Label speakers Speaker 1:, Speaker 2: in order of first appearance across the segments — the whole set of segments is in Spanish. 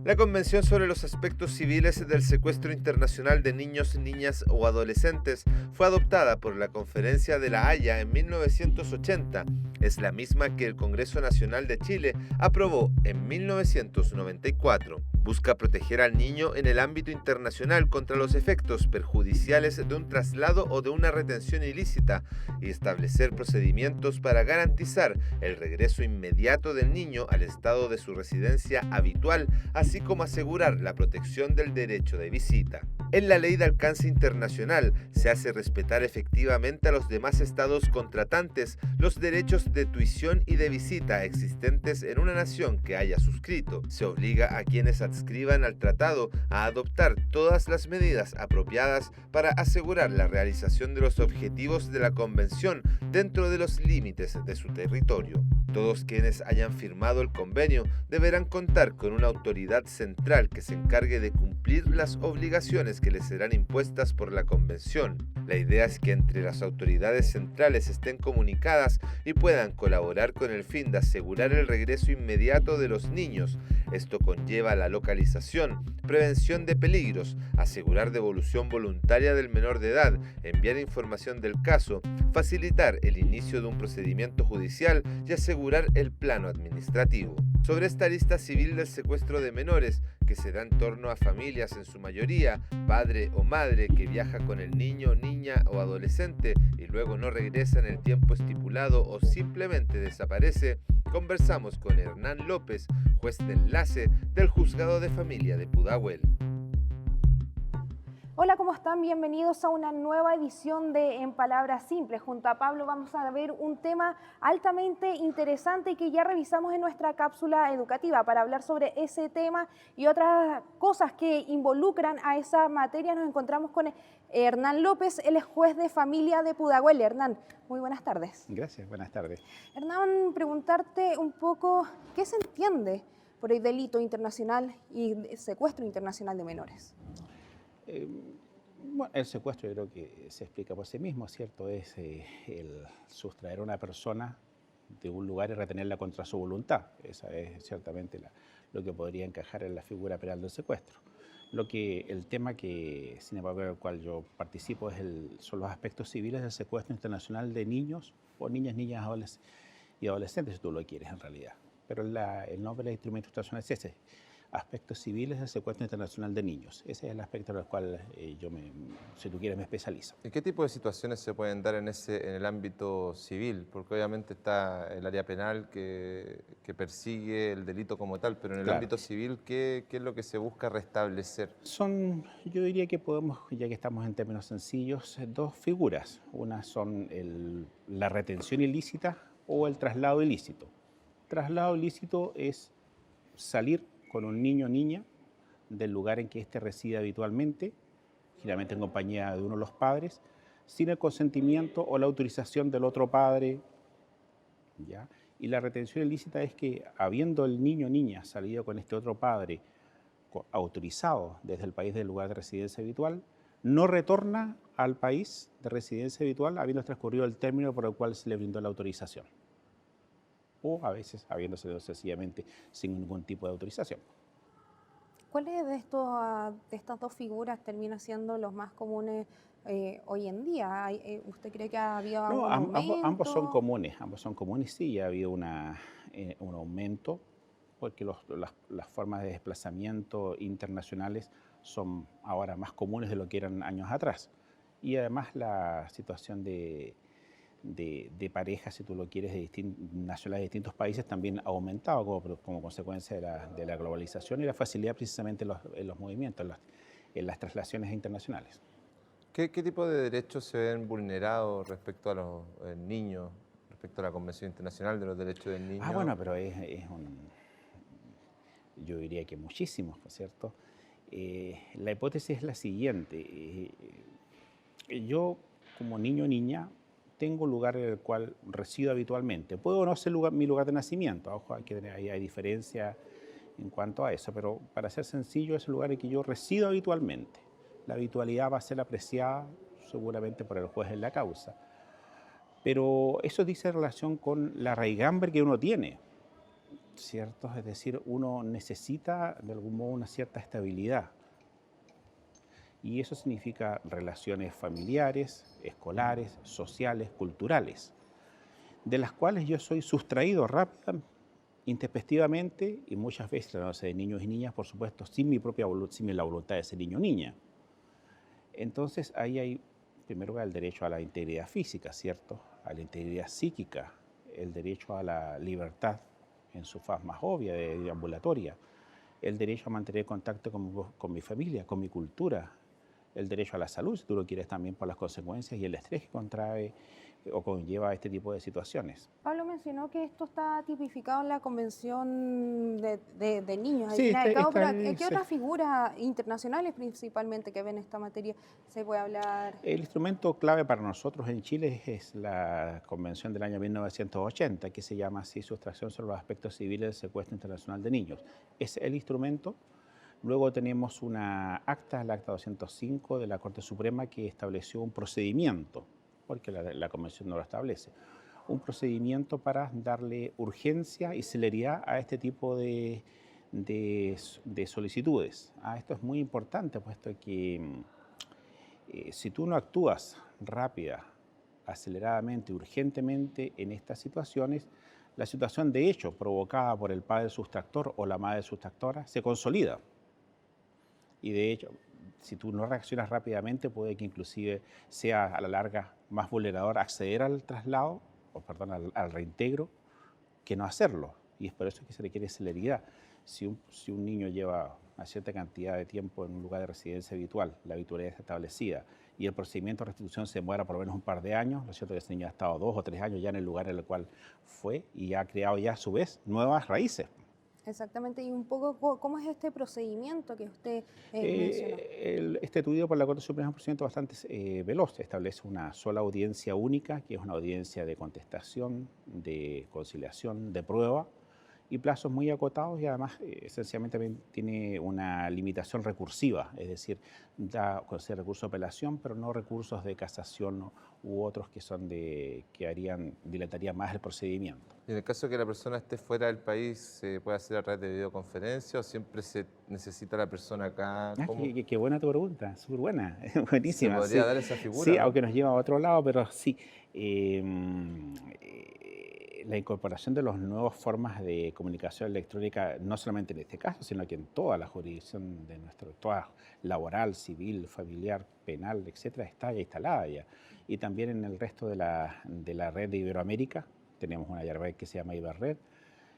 Speaker 1: La Convención sobre los Aspectos Civiles del Secuestro Internacional de Niños, Niñas o Adolescentes fue adoptada por la Conferencia de La Haya en 1980. Es la misma que el Congreso Nacional de Chile aprobó en 1994. Busca proteger al niño en el ámbito internacional contra los efectos perjudiciales de un traslado o de una retención ilícita y establecer procedimientos para garantizar el regreso inmediato del niño al estado de su residencia habitual, así como asegurar la protección del derecho de visita. En la ley de alcance internacional se hace respetar efectivamente a los demás estados contratantes los derechos de tuición y de visita existentes en una nación que haya suscrito. Se obliga a quienes adscriban al tratado a adoptar todas las medidas apropiadas para asegurar la realización de los objetivos de la Convención dentro de los límites de su territorio. Todos quienes hayan firmado el convenio deberán contar con una autoridad central que se encargue de cumplir las obligaciones que les serán impuestas por la Convención. La idea es que entre las autoridades centrales estén comunicadas y puedan colaborar con el fin de asegurar el regreso inmediato de los niños. Esto conlleva la localización, prevención de peligros, asegurar devolución voluntaria del menor de edad, enviar información del caso, facilitar el inicio de un procedimiento judicial y asegurar el plano administrativo. Sobre esta lista civil del secuestro de menores, que se da en torno a familias en su mayoría, padre o madre que viaja con el niño, niña o adolescente y luego no regresa en el tiempo estipulado o simplemente desaparece, conversamos con Hernán López, juez de enlace del Juzgado de Familia de Pudahuel.
Speaker 2: Hola, ¿cómo están? Bienvenidos a una nueva edición de En Palabras Simples. Junto a Pablo vamos a ver un tema altamente interesante y que ya revisamos en nuestra cápsula educativa. Para hablar sobre ese tema y otras cosas que involucran a esa materia, nos encontramos con Hernán López, él es juez de familia de Pudahuel. Hernán, muy buenas tardes.
Speaker 3: Gracias, buenas tardes.
Speaker 2: Hernán, preguntarte un poco, ¿qué se entiende por el delito internacional y secuestro internacional de menores?
Speaker 3: Bueno, el secuestro yo creo que se explica por sí mismo, ¿cierto? Es el sustraer a una persona de un lugar y retenerla contra su voluntad. Esa es ciertamente lo que podría encajar en la figura penal del secuestro. El tema que, sin embargo, en el cual yo participo son los aspectos civiles del secuestro internacional de niños o niñas, y adolescentes, si tú lo quieres en realidad. Pero el nombre del instrumento internacional es ese. Aspectos civiles del secuestro internacional de niños. Ese es el aspecto en el cual si tú quieres, me especializo.
Speaker 1: ¿Y qué tipo de situaciones se pueden dar en el ámbito civil? Porque obviamente está el área penal que persigue el delito como tal, pero en el
Speaker 3: Claro.
Speaker 1: ámbito civil, ¿qué es lo que se busca restablecer?
Speaker 3: Yo diría que podemos, ya que estamos en términos sencillos, dos figuras. Una son la retención ilícita o el traslado ilícito. Traslado ilícito es salir con un niño o niña del lugar en que éste reside habitualmente, generalmente en compañía de uno de los padres, sin el consentimiento o la autorización del otro padre, ¿ya? Y la retención ilícita es que, habiendo el niño o niña salido con este otro padre autorizado desde el país del lugar de residencia habitual, no retorna al país de residencia habitual habiendo transcurrido el término por el cual se le brindó la autorización, o a veces habiéndose sencillamente sin ningún tipo de autorización.
Speaker 2: ¿Cuáles de estas dos figuras terminan siendo los más comunes hoy en día? ¿Usted cree que ha habido
Speaker 3: No,
Speaker 2: algún aumento?
Speaker 3: ambos son comunes, sí, ya ha habido un aumento, porque las formas de desplazamiento internacionales son ahora más comunes de lo que eran años atrás. Y además la situación de parejas, si tú lo quieres, nacionales de distintos países también ha aumentado como consecuencia de la globalización y la facilidad precisamente en los movimientos, en las traslaciones internacionales.
Speaker 1: ¿Qué tipo de derechos se ven vulnerados respecto a los niños, respecto a la Convención Internacional de los Derechos del Niño?
Speaker 3: Bueno, pero yo diría que muchísimos, ¿no es cierto? La hipótesis es la siguiente. Yo, como niño o niña, tengo un lugar en el cual resido habitualmente. Puedo no ser mi lugar de nacimiento, ojo, hay diferencia en cuanto a eso, pero para ser sencillo, es el lugar en que yo resido habitualmente. La habitualidad va a ser apreciada seguramente por el juez en la causa. Pero eso dice relación con la raigambre que uno tiene. ¿cierto? Es decir, uno necesita de algún modo una cierta estabilidad. Y eso significa relaciones familiares, escolares, sociales, culturales, de las cuales yo soy sustraído rápidamente, intempestivamente y muchas veces tratándose de niños y niñas, por supuesto, sin mi propia sin la voluntad de ese niño o niña. Entonces ahí hay, en primer lugar, el derecho a la integridad física, ¿cierto? A la integridad psíquica, el derecho a la libertad en su faz más obvia, de ambulatoria, el derecho a mantener contacto con mi familia, con mi cultura, el derecho a la salud, si tú lo quieres, también por las consecuencias y el estrés que contrae o conlleva este tipo de situaciones.
Speaker 2: Pablo mencionó que esto está tipificado en la Convención de Niños, al
Speaker 3: Sí,
Speaker 2: fin y al cabo, pero ¿qué
Speaker 3: sí.
Speaker 2: otras figuras internacionales principalmente que ven esta materia se puede hablar?
Speaker 3: El instrumento clave para nosotros en Chile es la Convención del año 1980, que se llama así, Sustracción sobre los aspectos civiles del secuestro internacional de niños. Es el instrumento. Luego tenemos una acta, el acta 205 de la Corte Suprema, que estableció un procedimiento, porque la Convención no lo establece, un procedimiento para darle urgencia y celeridad a este tipo de solicitudes. Esto es muy importante, puesto que si tú no actúas rápida, aceleradamente, urgentemente en estas situaciones, la situación de hecho provocada por el padre sustractor o la madre sustractora se consolida. Y de hecho, si tú no reaccionas rápidamente, puede que inclusive sea a la larga más vulnerador acceder al traslado, o perdón, al reintegro, que no hacerlo. Y es por eso que se requiere celeridad. Si un niño lleva una cierta cantidad de tiempo en un lugar de residencia habitual, la habitualidad está establecida, y el procedimiento de restitución se demora por lo menos un par de años, lo cierto es que ese niño ha estado 2 o 3 años ya en el lugar en el cual fue y ha creado ya a su vez nuevas raíces.
Speaker 2: Exactamente, y un poco, ¿cómo es este procedimiento que usted mencionó?
Speaker 3: Este estudio por la Corte Suprema es un procedimiento bastante veloz. Establece una sola audiencia única, que es una audiencia de contestación, de conciliación, de prueba, y plazos muy acotados, y además esencialmente también tiene una limitación recursiva, es decir, concede recurso de apelación, pero no recursos de casación u otros que dilatarían más el procedimiento.
Speaker 1: Y en el caso de que la persona esté fuera del país, ¿se puede hacer a través de videoconferencia o siempre se necesita la persona acá?
Speaker 3: Qué buena tu pregunta, súper buena, buenísima.
Speaker 1: ¿Se podría dar esa figura?
Speaker 3: Sí,
Speaker 1: ¿no?
Speaker 3: aunque nos lleva a otro lado, pero sí. La incorporación de las nuevas formas de comunicación electrónica, no solamente en este caso, sino que en toda la jurisdicción de toda laboral, civil, familiar, penal, etcétera, está ya instalada ya. Y también en el resto de la red de Iberoamérica, tenemos una red que se llama Iberred,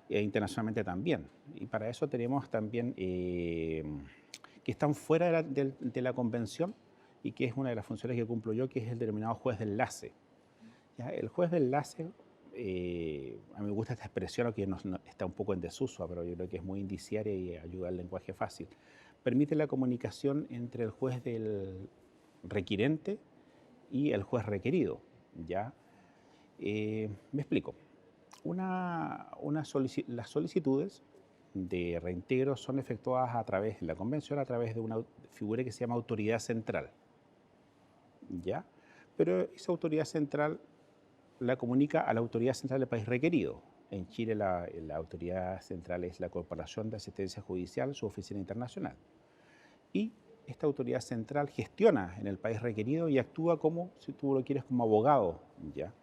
Speaker 3: e internacionalmente también. Y para eso tenemos también que están fuera de la convención, y que es una de las funciones que cumplo yo, que es el denominado juez de enlace. ¿Ya? El juez de enlace, a mí me gusta esta expresión, aunque está un poco en desuso, pero yo creo que es muy indiciaria y ayuda al lenguaje fácil. Permite la comunicación entre el juez del requirente y el juez requerido. ¿Ya? Me explico. Las solicitudes de reintegro son efectuadas a través de la convención, a través de una figura que se llama autoridad central. ¿Ya? Pero esa autoridad central la comunica a la autoridad central del país requerido. En Chile la autoridad central es la Corporación de Asistencia Judicial, su oficina internacional. Y esta autoridad central gestiona en el país requerido y actúa como, si tú lo quieres, como abogado. ¿Ya?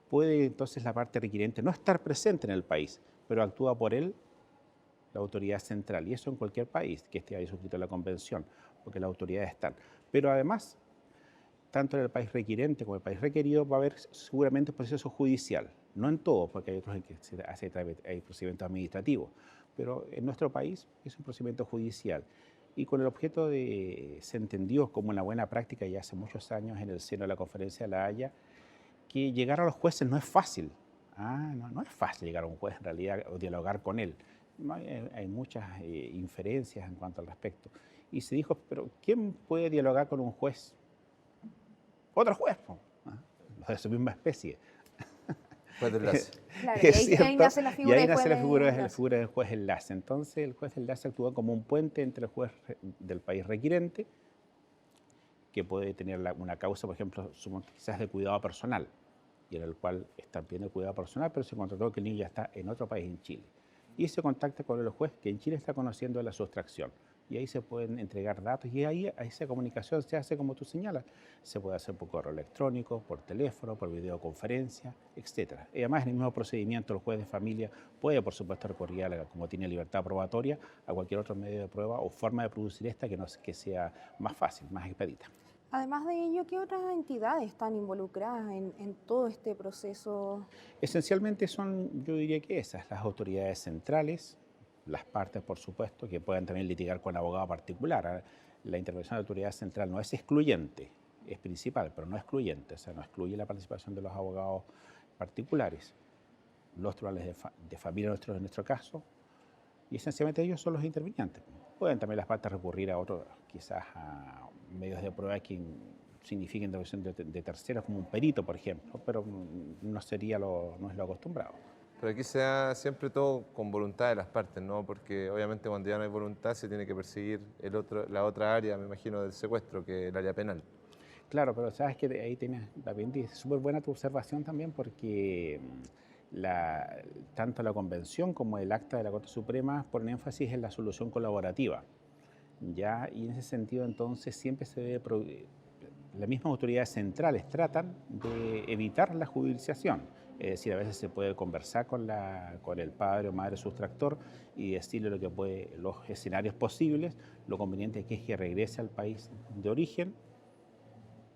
Speaker 3: Puede entonces la parte requiriente no estar presente en el país, pero actúa por él la autoridad central. Y eso en cualquier país que esté ahí suscrito a la convención, porque las autoridades están. Pero además, tanto en el país requirente como en el país requerido va a haber seguramente un proceso judicial. No en todo, porque hay otros en que hay procedimientos administrativos, pero en nuestro país es un procedimiento judicial. Y con el objeto se entendió como una buena práctica ya hace muchos años en el seno de la Conferencia de La Haya, que llegar a los jueces no es fácil. No es fácil llegar a un juez en realidad o dialogar con él. Hay muchas inferencias en cuanto al respecto. Y se dijo, pero ¿quién puede dialogar con un juez? Otro juez, de su misma especie.
Speaker 1: Juez de enlace.
Speaker 2: Claro, y ahí nace la figura,
Speaker 3: la figura del juez enlace. Entonces el juez enlace actúa como un puente entre el juez del país requirente, que puede tener una causa, por ejemplo, quizás de cuidado personal, y en el cual está bien el cuidado personal, pero se encontró que el niño ya está en otro país, en Chile. y se contacta con el juez que en Chile está conociendo la sustracción. Y ahí se pueden entregar datos y ahí esa comunicación se hace como tú señalas. Se puede hacer por correo electrónico, por teléfono, por videoconferencia, etc. Y además, en el mismo procedimiento, el juez de familia puede, por supuesto, recurrir, como tiene libertad probatoria, a cualquier otro medio de prueba o forma de producir esta que sea más fácil, más expedita.
Speaker 2: Además de ello, ¿qué otras entidades están involucradas en todo este proceso?
Speaker 3: Esencialmente son, yo diría que esas, las autoridades centrales, las partes, por supuesto, que pueden también litigar con abogado particular. La intervención de la autoridad central no es excluyente, es principal, pero no excluyente, o sea, no excluye la participación de los abogados particulares. Los tribunales de familia, en nuestro caso, y esencialmente ellos son los intervinientes. Pueden también las partes recurrir a otros, quizás a medios de prueba que signifiquen intervención de terceros, como un perito, por ejemplo, pero no es lo acostumbrado.
Speaker 1: Pero aquí se da siempre todo con voluntad de las partes, ¿no? Porque obviamente cuando ya no hay voluntad se tiene que perseguir la otra área, me imagino, del secuestro, que es el área penal.
Speaker 3: Claro, pero sabes que ahí tienes, David, es súper buena tu observación también porque tanto la Convención como el Acta de la Corte Suprema ponen énfasis en la solución colaborativa, ¿ya? Y en ese sentido entonces siempre se debe, las mismas autoridades centrales tratan de evitar la judicialización. Es decir, a veces se puede conversar con el padre o madre sustractor y decirle los escenarios posibles. Lo conveniente es que regrese al país de origen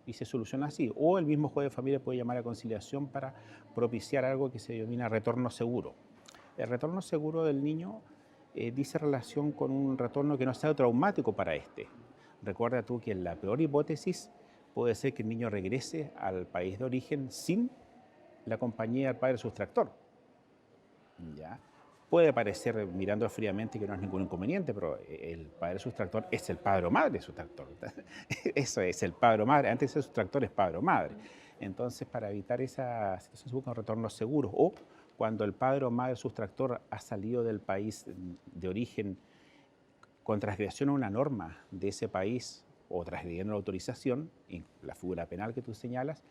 Speaker 3: y se soluciona así. O el mismo juez de familia puede llamar a conciliación para propiciar algo que se denomina retorno seguro. El retorno seguro del niño dice relación con un retorno que no sea traumático para este. Recuerda tú que en la peor hipótesis puede ser que el niño regrese al país de origen sin la compañía del padre sustractor. ¿Ya? Puede parecer, mirando fríamente, que no es ningún inconveniente, pero el padre sustractor es el padre o madre sustractor. Eso es, el padre o madre. Antes de ser sustractor es padre o madre. Entonces, para evitar esa situación, se buscan retornos seguros. O cuando el padre o madre sustractor ha salido del país de origen con transgresión a una norma de ese país o transgrediendo la autorización, y la figura penal que tú señalas,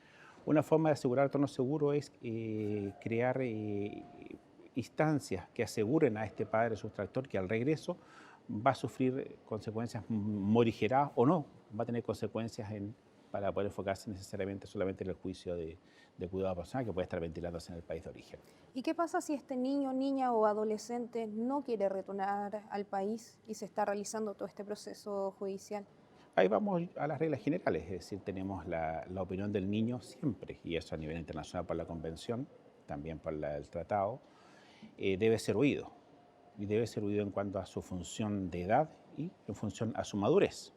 Speaker 3: una forma de asegurar retorno seguro es crear instancias que aseguren a este padre sustractor que al regreso va a sufrir consecuencias morigeradas o no, va a tener consecuencias para poder enfocarse necesariamente solamente en el juicio de cuidado personal que puede estar ventilándose en el país de origen.
Speaker 2: ¿Y qué pasa si este niño, niña o adolescente no quiere retornar al país y se está realizando todo este proceso judicial?
Speaker 3: Ahí vamos a las reglas generales, es decir, tenemos la opinión del niño siempre, y eso a nivel internacional por la Convención, también por el Tratado, debe ser oído. Y debe ser oído en cuanto a su función de edad y en función a su madurez.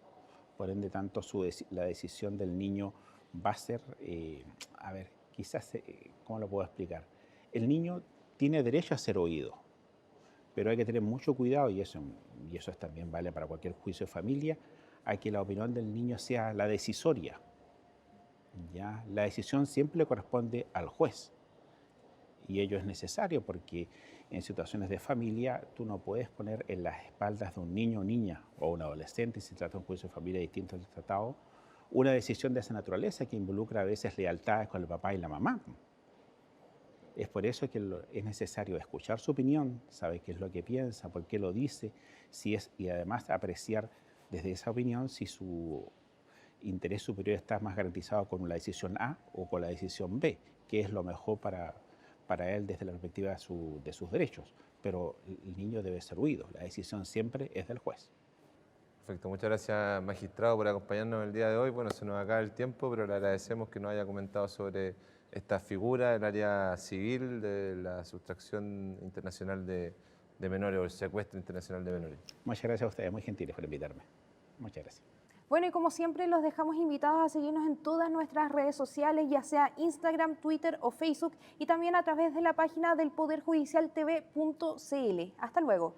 Speaker 3: Por ende, tanto la decisión del niño va a ser, ¿cómo lo puedo explicar? El niño tiene derecho a ser oído, pero hay que tener mucho cuidado, y eso también vale para cualquier juicio de familia, a que la opinión del niño sea la decisoria. ¿Ya? La decisión siempre le corresponde al juez. Y ello es necesario porque en situaciones de familia tú no puedes poner en las espaldas de un niño o niña o un adolescente, si se trata de un juicio de familia distinto del tratado, una decisión de esa naturaleza que involucra a veces lealtades con el papá y la mamá. Es por eso que es necesario escuchar su opinión, saber qué es lo que piensa, por qué lo dice, y además apreciar desde esa opinión si su interés superior está más garantizado con la decisión A o con la decisión B, que es lo mejor para él desde la perspectiva de sus derechos. Pero el niño debe ser oído, la decisión siempre es del juez.
Speaker 1: Perfecto, muchas gracias, magistrado, por acompañarnos el día de hoy. Bueno, se nos acaba el tiempo, pero le agradecemos que nos haya comentado sobre esta figura del área civil de la sustracción internacional de menores o el secuestro internacional de menores.
Speaker 3: Muchas gracias a ustedes, muy gentiles por invitarme. Muchas gracias.
Speaker 2: Bueno, y como siempre los dejamos invitados a seguirnos en todas nuestras redes sociales, ya sea Instagram, Twitter o Facebook, y también a través de la página del poderjudicialtv.cl. Hasta luego.